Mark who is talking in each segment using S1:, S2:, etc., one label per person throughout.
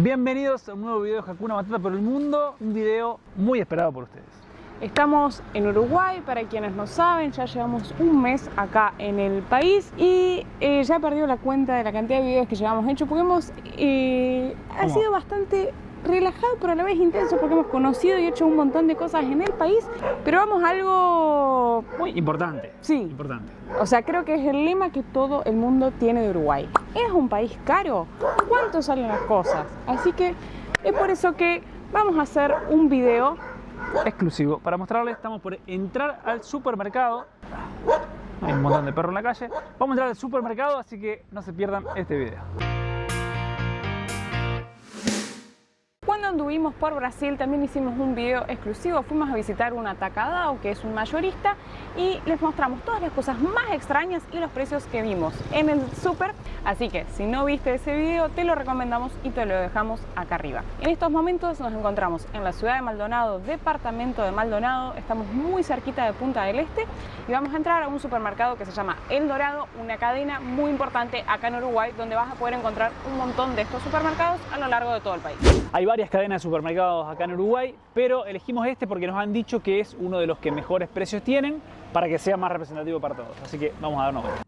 S1: Bienvenidos a un nuevo video de Hakuna Matata por el mundo, un video muy esperado por ustedes.
S2: Estamos en Uruguay, para quienes no saben, ya llevamos un mes acá en el país y ya he perdido la cuenta de la cantidad de videos que llevamos hecho porque ha sido bastante relajado pero a la vez intenso porque hemos conocido y hecho un montón de cosas en el país, pero vamos a algo
S1: muy importante.
S2: Sí.
S1: Importante.
S2: O sea, creo que es el lema que todo el mundo tiene de Uruguay. ¿Es un país caro? ¿Cuánto salen las cosas? Así que es por eso que vamos a hacer un video
S1: exclusivo para mostrarles. Estamos por entrar al supermercado. Hay un montón de perros en la calle. Vamos a entrar al supermercado, así que no se pierdan este video.
S2: Cuando anduvimos por Brasil también hicimos un video exclusivo, fuimos a visitar un atacadão, que es un mayorista, y les mostramos todas las cosas más extrañas y los precios que vimos en el súper. Así que si no viste ese video, te lo recomendamos y te lo dejamos acá arriba. En estos momentos nos encontramos en la ciudad de Maldonado, departamento de Maldonado, estamos muy cerquita de Punta del Este y vamos a entrar a un supermercado que se llama El Dorado, una cadena muy importante acá en Uruguay, donde vas a poder encontrar un montón de estos supermercados a lo largo de todo el país.
S1: Hay varias cadenas de supermercados acá en Uruguay, pero elegimos este porque nos han dicho que es uno de los que mejores precios tienen para que sea más representativo para todos. Así que vamos a darnos vuelta.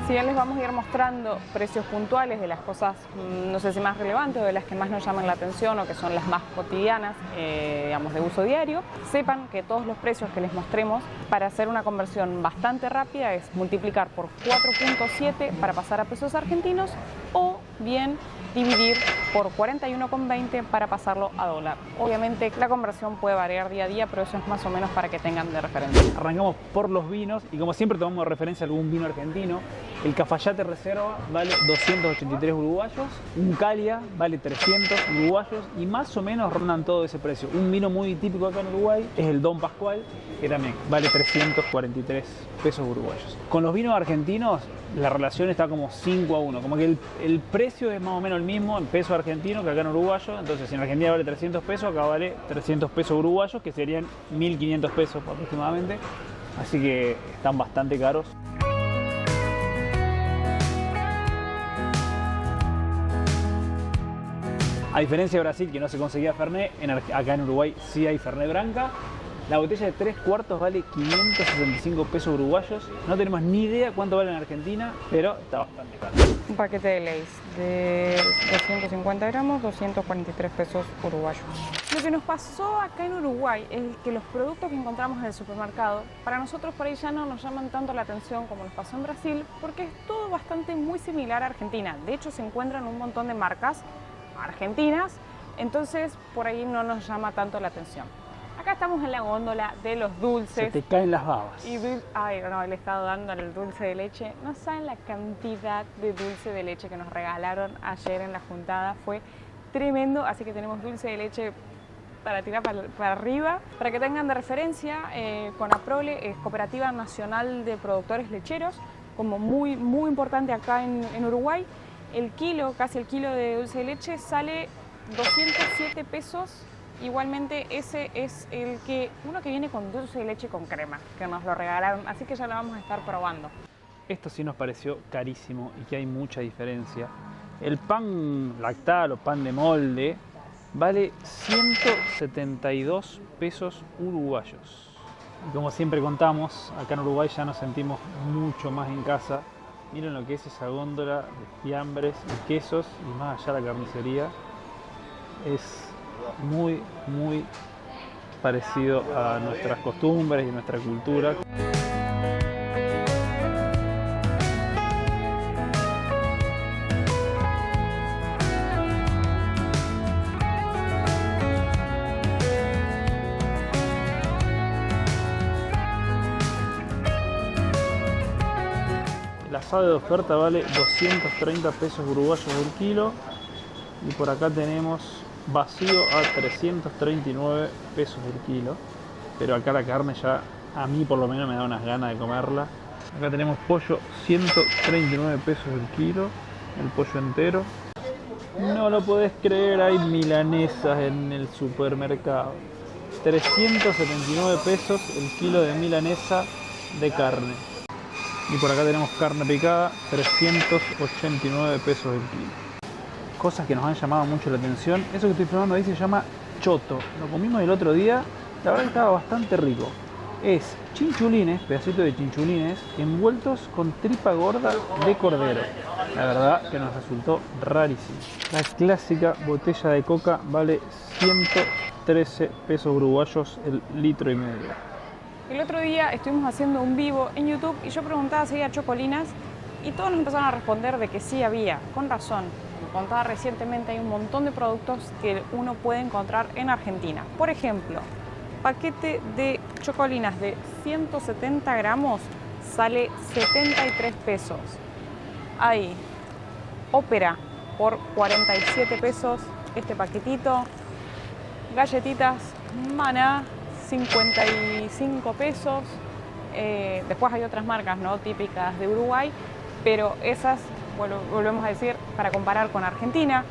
S2: Si bien les vamos a ir mostrando precios puntuales de las cosas, no sé si más relevantes o de las que más nos llaman la atención o que son las más cotidianas, digamos, de uso diario, sepan que todos los precios que les mostremos para hacer una conversión bastante rápida es multiplicar por 4.7 para pasar a pesos argentinos o bien dividir por 41,20 para pasarlo a dólar. Obviamente la conversión puede variar día a día, pero eso es más o menos para que tengan de referencia.
S1: Arrancamos por los vinos y como siempre tomamos de referencia algún vino argentino. El Cafayate Reserva vale 283 uruguayos, un Calia vale 300 uruguayos y más o menos rondan todo ese precio. Un vino muy típico acá en Uruguay es el Don Pascual, que también vale 343 pesos uruguayos. Con los vinos argentinos la relación está como 5-1, como que el precio es más o menos el mismo en peso argentino que acá en uruguayo. Entonces si en Argentina vale 300 pesos, acá vale 300 pesos uruguayos, que serían 1.500 pesos aproximadamente, así que están bastante caros. A diferencia de Brasil, que no se conseguía Fernet, acá en Uruguay sí hay Fernet Branca. La botella de 3 cuartos vale 565 pesos uruguayos. No tenemos ni idea cuánto vale en Argentina, pero está bastante caro.
S2: Un paquete de Lay's de 250 gramos, 243 pesos uruguayos. Lo que nos pasó acá en Uruguay es que los productos que encontramos en el supermercado, para nosotros por ahí ya no nos llaman tanto la atención como nos pasó en Brasil, porque es todo bastante muy similar a Argentina. De hecho, se encuentran un montón de marcas argentinas, entonces por ahí no nos llama tanto la atención. Acá estamos en la góndola de los dulces.
S1: Se te caen las babas.
S2: Ay, no, le he estado dando el dulce de leche. No saben la cantidad de dulce de leche que nos regalaron ayer en la juntada. Fue tremendo, así que tenemos dulce de leche para tirar para arriba. Para que tengan de referencia, Conaprole es Cooperativa Nacional de Productores Lecheros, como muy importante acá en Uruguay. El kilo, casi el kilo de dulce de leche sale 207 pesos. Igualmente ese es uno que viene con dulce de leche con crema, que nos lo regalaron, así que ya lo vamos a estar probando.
S1: Esto sí nos pareció carísimo y que hay mucha diferencia. El pan lactal o pan de molde vale 172 pesos uruguayos. Y como siempre contamos, acá en Uruguay ya nos sentimos mucho más en casa. Miren lo que es esa góndola de fiambres y quesos y más allá la carnicería. Es muy parecido a nuestras costumbres y nuestra cultura. El asado de oferta vale 230 pesos uruguayos el kilo y por acá tenemos vacío a 339 pesos el kilo, pero acá la carne ya a mí por lo menos me da unas ganas de comerla. Acá tenemos pollo 139 pesos el kilo, el pollo entero. No lo podés creer, hay milanesas en el supermercado. 379 pesos el kilo de milanesa de carne. Y por acá tenemos carne picada, 389 pesos el kilo. Cosas que nos han llamado mucho la atención. Eso que estoy probando ahí se llama choto. Lo comimos el otro día, la verdad que estaba bastante rico. Es chinchulines, pedacitos de chinchulines, envueltos con tripa gorda de cordero. La verdad que nos resultó rarísimo. La clásica botella de coca vale 113 pesos uruguayos el litro y medio.
S2: El otro día estuvimos haciendo un vivo en YouTube y yo preguntaba si había chocolinas y todos nos empezaron a responder de que sí había, con razón. Como contaba recientemente, hay un montón de productos que uno puede encontrar en Argentina. Por ejemplo, paquete de chocolinas de 170 gramos sale 73 pesos. Hay ópera por 47 pesos este paquetito. Galletitas Maná, 55 pesos. Después hay otras marcas, ¿no?, típicas de Uruguay, pero esas, volvemos a decir, para comparar con Argentina.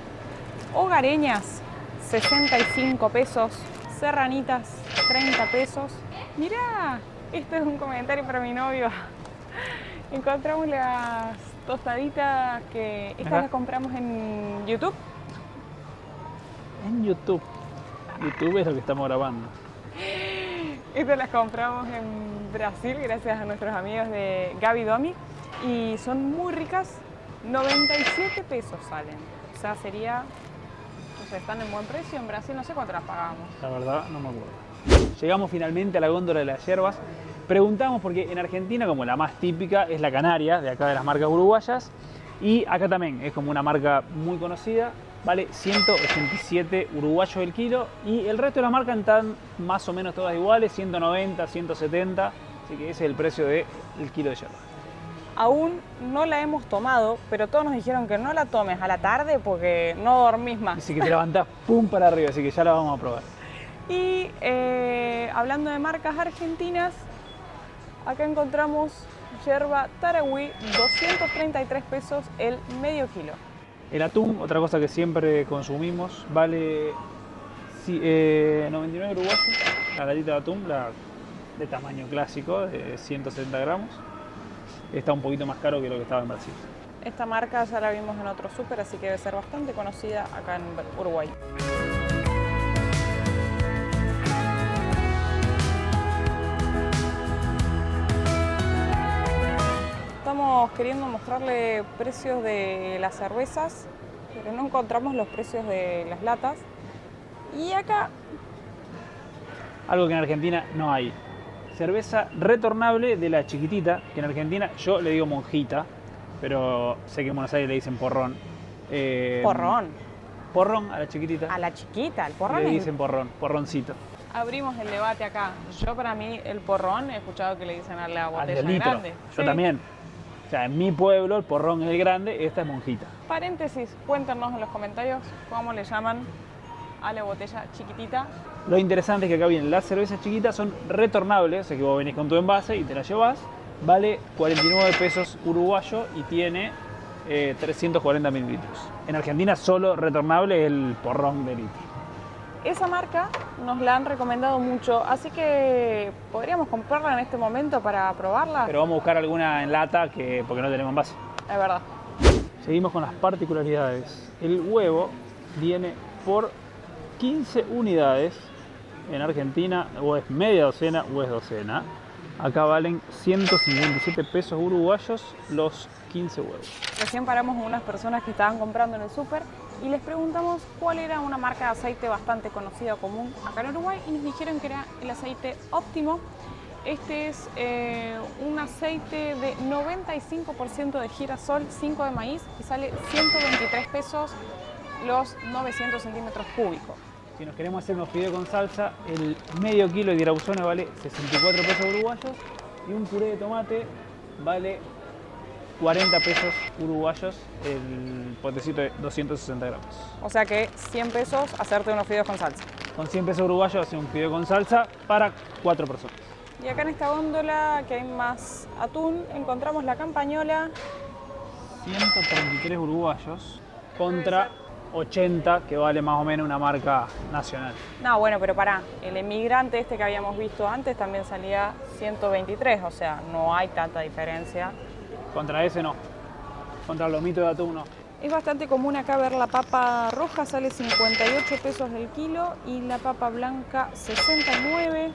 S2: Hogareñas, 65 pesos. Serranitas, 30 pesos. Mirá, este es un comentario para mi novio. Encontramos las tostaditas que estas las compramos en YouTube.
S1: En YouTube. YouTube es lo que estamos grabando.
S2: Estas las compramos en Brasil gracias a nuestros amigos de Gaby Domi y son muy ricas. 97 pesos salen. O sea, sería... O sea, están en buen precio. En Brasil no sé cuánto las pagamos.
S1: La verdad no me acuerdo. Llegamos finalmente a la góndola de las yerbas. Preguntamos porque en Argentina, como la más típica, es la Canaria, de acá de las marcas uruguayas. Y acá también es como una marca muy conocida. Vale 187 uruguayos el kilo. Y el resto de las marcas están más o menos todas iguales, 190, 170. Así que ese es el precio del kilo de yerba.
S2: Aún no la hemos tomado, pero todos nos dijeron que no la tomes a la tarde porque no dormís más.
S1: Así que te levantás pum para arriba, así que ya la vamos a probar.
S2: Y hablando de marcas argentinas, acá encontramos yerba Tarahui, 233 pesos el medio kilo.
S1: El atún, otra cosa que siempre consumimos, vale 99 uruguayos. La latita de atún, la de tamaño clásico, de 170 gramos. Está un poquito más caro que lo que estaba en Brasil.
S2: Esta marca ya la vimos en otro súper, así que debe ser bastante conocida acá en Uruguay. Estamos queriendo mostrarle precios de las cervezas, pero no encontramos los precios de las latas. Y acá...
S1: Algo que en Argentina no hay. Cerveza retornable de la chiquitita, que en Argentina yo le digo monjita, pero sé que en Buenos Aires le dicen porrón.
S2: Porrón.
S1: Porrón a la chiquitita.
S2: A la chiquita, el porrón.
S1: Le dicen porrón, porroncito.
S2: Abrimos el debate acá. Yo, para mí, el porrón, he escuchado que le dicen a la
S1: Al
S2: botella
S1: de litro.
S2: grande.
S1: Yo
S2: Sí.
S1: también. O sea, en mi pueblo el porrón es el grande, esta es monjita.
S2: Paréntesis, cuéntenos en los comentarios cómo le llaman a la botella chiquitita.
S1: Lo interesante es que acá vienen las cervezas chiquitas, son retornables, o sea que vos venís con tu envase y te la llevas. Vale 49 pesos uruguayo y tiene 340 mililitros. En Argentina solo retornable es el porrón de litro.
S2: Esa marca nos la han recomendado mucho, así que podríamos comprarla en este momento para probarla.
S1: Pero vamos a buscar alguna en lata porque no tenemos envase.
S2: Es verdad.
S1: Seguimos con las particularidades. El huevo viene por 15 unidades. En Argentina o es media docena o es docena. Acá valen 157 pesos uruguayos los 15 huevos.
S2: Recién paramos con unas personas que estaban comprando en el súper y les preguntamos cuál era una marca de aceite bastante conocida o común acá en Uruguay y nos dijeron que era el aceite Óptimo. Este es un aceite de 95% de girasol, 5 de maíz y sale 123 pesos los 900 centímetros cúbicos.
S1: Si nos queremos hacer unos fideos con salsa, el medio kilo de tirabuzzones vale 64 pesos uruguayos y un puré de tomate vale 40 pesos uruguayos el potecito de 260 gramos.
S2: O sea que 100 pesos hacerte unos fideos con salsa.
S1: Con 100 pesos uruguayos hace un fideo con salsa para 4 personas.
S2: Y acá en esta góndola que hay más atún, encontramos la campañola.
S1: 133 uruguayos contra 80, que vale más o menos una marca nacional.
S2: No, bueno, pero pará, el emigrante este que habíamos visto antes también salía 123, o sea, no hay tanta diferencia.
S1: Contra ese no, contra los mitos de atún no.
S2: Es bastante común acá ver la papa roja, sale 58 pesos el kilo, y la papa blanca 69,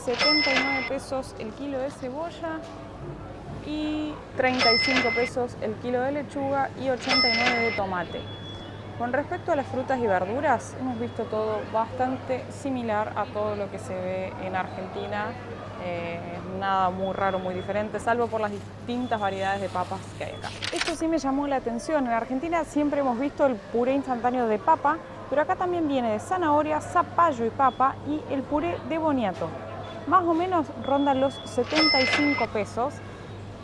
S2: 79 pesos el kilo de cebolla, y 35 pesos el kilo de lechuga y 89 de tomate. Con respecto a las frutas y verduras, hemos visto todo bastante similar a todo lo que se ve en Argentina. Nada muy raro, muy diferente, salvo por las distintas variedades de papas que hay acá. Esto sí me llamó la atención. En Argentina siempre hemos visto el puré instantáneo de papa, pero acá también viene de zanahoria, zapallo y papa, y el puré de boniato. Más o menos rondan los 75 pesos.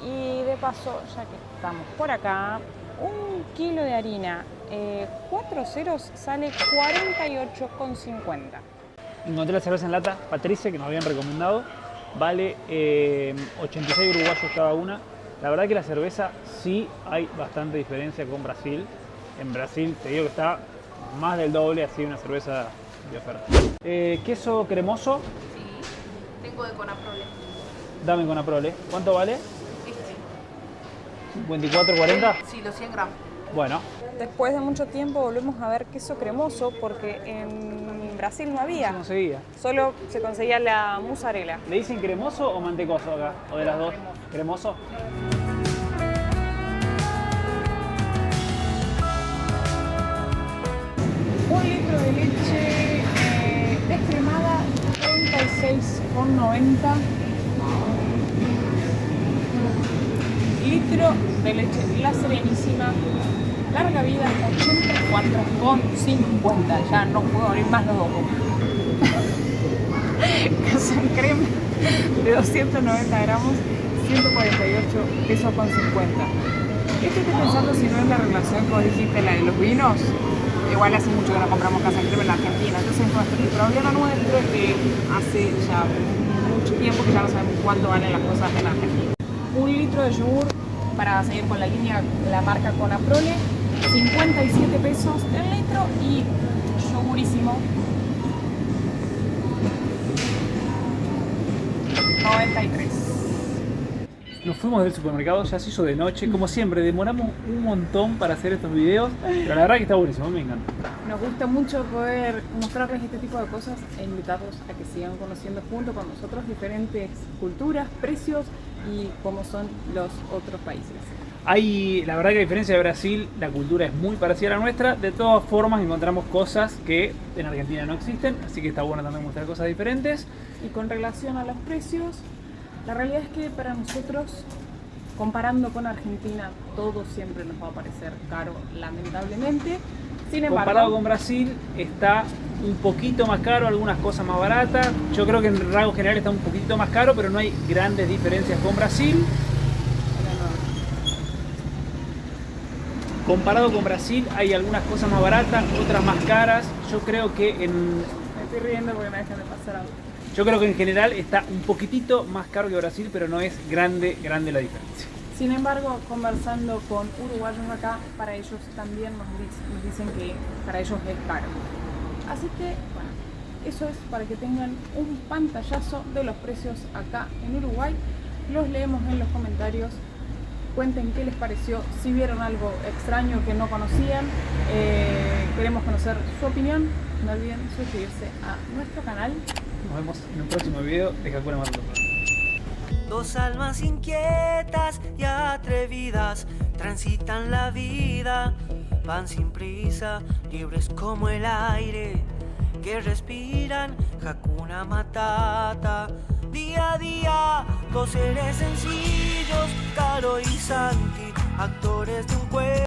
S2: Y de paso, ya que estamos por acá, un kilo de harina 4 ceros sale 48,50.
S1: Encontré la cerveza en lata Patricia, que nos habían recomendado. Vale 86 uruguayos cada una. La verdad que la cerveza sí hay bastante diferencia con Brasil. En Brasil te digo que está más del doble, así una cerveza de oferta. Queso cremoso.
S3: Sí, tengo de Conaprole.
S1: Dame Conaprole. ¿Cuánto vale?
S3: Este.
S1: ¿54,40?
S3: Sí, los 100 gramos.
S1: Bueno.
S2: Después de mucho tiempo volvemos a ver queso cremoso, porque en Brasil no había.
S1: Se conseguía.
S2: Solo se conseguía la mozzarella.
S1: ¿Le dicen cremoso o mantecoso acá? ¿O de las dos? ¿Cremoso?
S2: Un litro de leche descremada, 36,90. Litro de leche La Serenísima, larga vida, 84,50. Ya no puedo abrir más los ojos. Casa crema de 290 gramos, 148 pesos con 50. Estoy pensando si no es la relación que vos dijiste, la de los vinos. Igual hace mucho que no compramos casa crema en la Argentina. Entonces el problema nuestro es que hace ya mucho tiempo que ya no sabemos cuánto valen las cosas en Argentina. Un litro de yogur, para seguir con la línea, la marca Conaprole, 57 pesos el litro, y yogurísimo, 93.
S1: Nos fuimos del supermercado, ya se hizo de noche. Como siempre, demoramos un montón para hacer estos videos, pero la verdad que está buenísimo, me encanta.
S2: Nos gusta mucho poder mostrarles este tipo de cosas e invitarlos a que sigan conociendo junto con nosotros diferentes culturas, precios y cómo son los otros países.
S1: La verdad que a diferencia de Brasil, la cultura es muy parecida a la nuestra. De todas formas, encontramos cosas que en Argentina no existen, así que está bueno también mostrar cosas diferentes.
S2: Y con relación a los precios, la realidad es que para nosotros, comparando con Argentina, todo siempre nos va a parecer caro, lamentablemente. Sin embargo,
S1: Comparado con Brasil, está un poquito más caro, algunas cosas más baratas. Yo creo que en rango general está un poquito más caro, pero no hay grandes diferencias con Brasil. Comparado con Brasil, hay algunas cosas más baratas, otras más caras. Yo creo que
S2: me estoy riendo porque me dejan de pasar algo.
S1: Yo creo que en general está un poquitito más caro que Brasil, pero no es grande la diferencia.
S2: Sin embargo, conversando con uruguayos acá, para ellos también nos dicen que para ellos es caro. Así que, bueno, eso es para que tengan un pantallazo de los precios acá en Uruguay. Los leemos en los comentarios. Cuenten qué les pareció, si vieron algo extraño que no conocían. Queremos conocer su opinión. No olviden suscribirse a nuestro canal.
S1: Nos vemos en un próximo video de Hakuna Matata.
S4: Dos almas inquietas y atrevidas transitan la vida, van sin prisa, libres como el aire que respiran. Hakuna Matata. Día a día, dos seres sencillos, Caro y Santi, actores de un cuento.